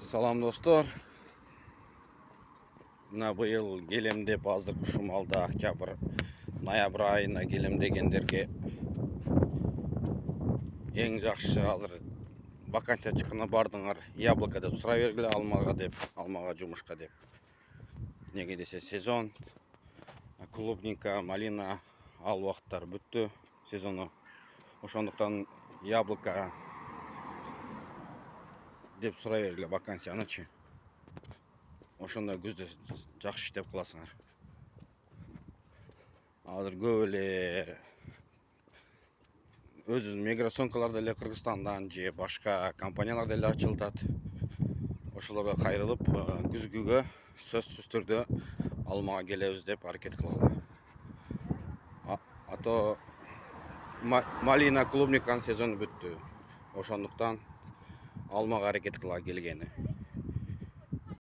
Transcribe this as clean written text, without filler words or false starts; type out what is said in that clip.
Салам достор. Мына быйыл келем деп азыр шумалда октябрь, ноябрь айына келем дегендерге эң жакшы азыр вакансия чыкканда бардыңар. Яблоко деп сурай бергиле, алмага жумушка деп. Неге десе сезон, клубника, малина ал убакыттар бүттү сезону. Ошондуктан яблоко деп сурай бергиле вакансиянычы. Ошондо күздө жакшы иштеп кыласыңар. Азыр көп эле өзүнүн миграциялар деле Кыргызстандан же башка компаниялар деле ачылтат. Ошолорго кайрылып, күзгүгө сөзсүз түрдө алмага келебиз деп аракет кылгыла. Ато малина клубниканын сезону бүттү. Ошондуктан алмага аракет кыла келгени.